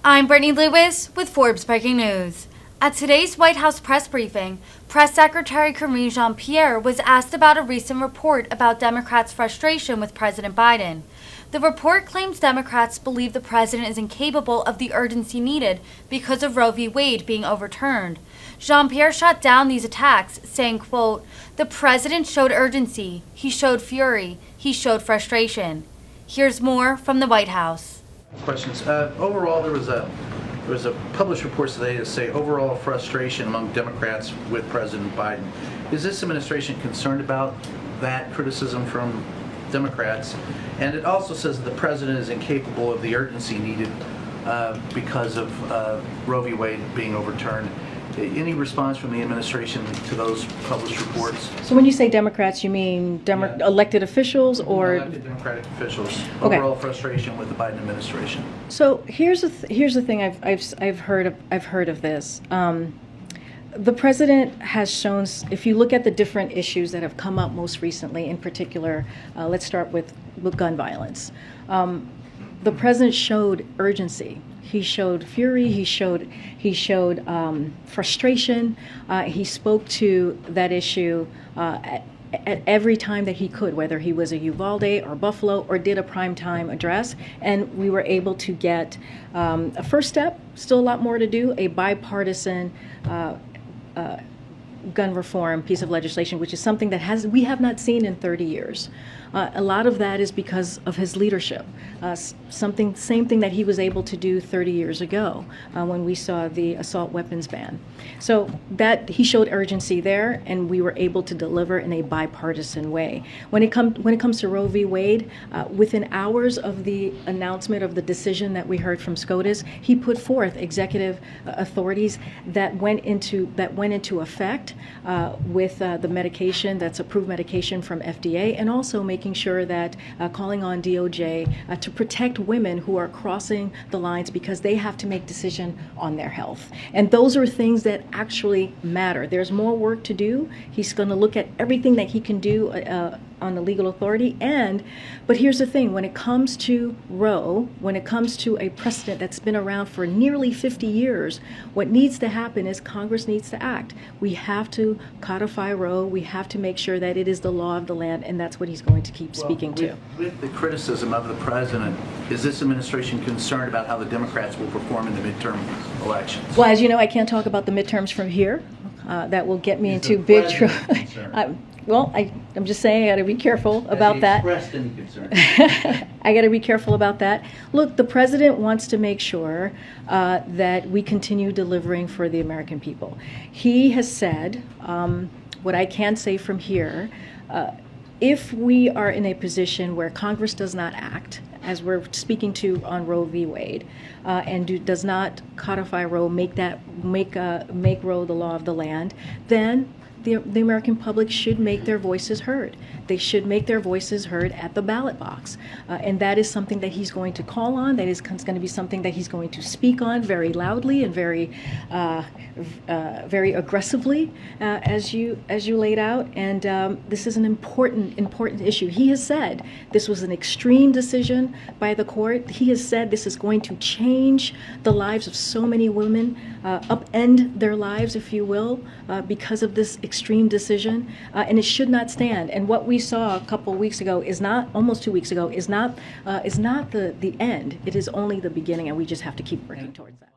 I'm Brittany Lewis with Forbes Breaking News. At today's White House press briefing, Press Secretary Karine Jean-Pierre was asked about a recent report about Democrats' frustration with President Biden. The report claims Democrats believe the president is incapable of the urgency needed because of Roe v. Wade being overturned. Jean-Pierre shot down these attacks, saying, quote, "The president showed urgency, he showed fury, he showed frustration." Here's more from the White House. Questions. Overall, there was a published report today that say overall frustration among Democrats with President Biden. Is this administration concerned about that criticism from Democrats? And it also says that the president is incapable of the urgency needed because of Roe v. Wade being overturned. Any response from the administration to those published reports? So when you say Democrats, you mean elected officials or elected Democratic officials? Okay. Overall frustration with the Biden administration. So here's the thing I've heard of this. The president has shown, if you look at the different issues that have come up most recently, in particular, let's start with gun violence. The president showed urgency. He showed fury. He showed frustration. He spoke to that issue at every time that he could, whether he was a Uvalde or Buffalo or did a primetime address. And we were able to get a first step. Still a lot more to do. A bipartisan gun reform piece of legislation, which is something that we have not seen in 30 years. A lot of that is because of his leadership. Same thing that he was able to do 30 years ago when we saw the assault weapons ban. So that he showed urgency there, and we were able to deliver in a bipartisan way. When it comes to Roe v. Wade, within hours of the announcement of the decision that we heard from SCOTUS, he put forth executive authorities that went into effect with the medication that's approved medication from FDA, and also making sure that calling on DOJ to protect women who are crossing the lines because they have to make decision on their health. And those are things that actually matter. There's more work to do. He's going to look at everything that he can do on the legal authority. But here's the thing, when it comes to Roe, when it comes to a precedent that's been around for nearly 50 years, what needs to happen is Congress needs to act. We have to codify Roe. We have to make sure that it is the law of the land, and that's what he's going to keep speaking to. With the criticism of the president, is this administration concerned about how the Democrats will perform in the midterm elections? Well, as you know, I can't talk about the midterms from here. That will get me into big trouble. Well, I'm just saying I got to be careful about that. Expressed any concern? I got to be careful about that. Look, the president wants to make sure that we continue delivering for the American people. He has said, what I can say from here, if we are in a position where Congress does not act, as we're speaking to on Roe v. Wade, and does not codify Roe, make Roe the law of the land, then the American public should make their voices heard. They should make their voices heard at the ballot box. And that is something that he's going to call on. That is going to be something that he's going to speak on very loudly and very aggressively, as you laid out. And this is an important issue. He has said this was an extreme decision by the court. He has said this is going to change the lives of so many women, upend their lives, if you will, because of this extreme decision, and it should not stand. And what we saw a couple of weeks ago almost 2 weeks ago, is not the end. It is only the beginning, and we just have to keep working towards that.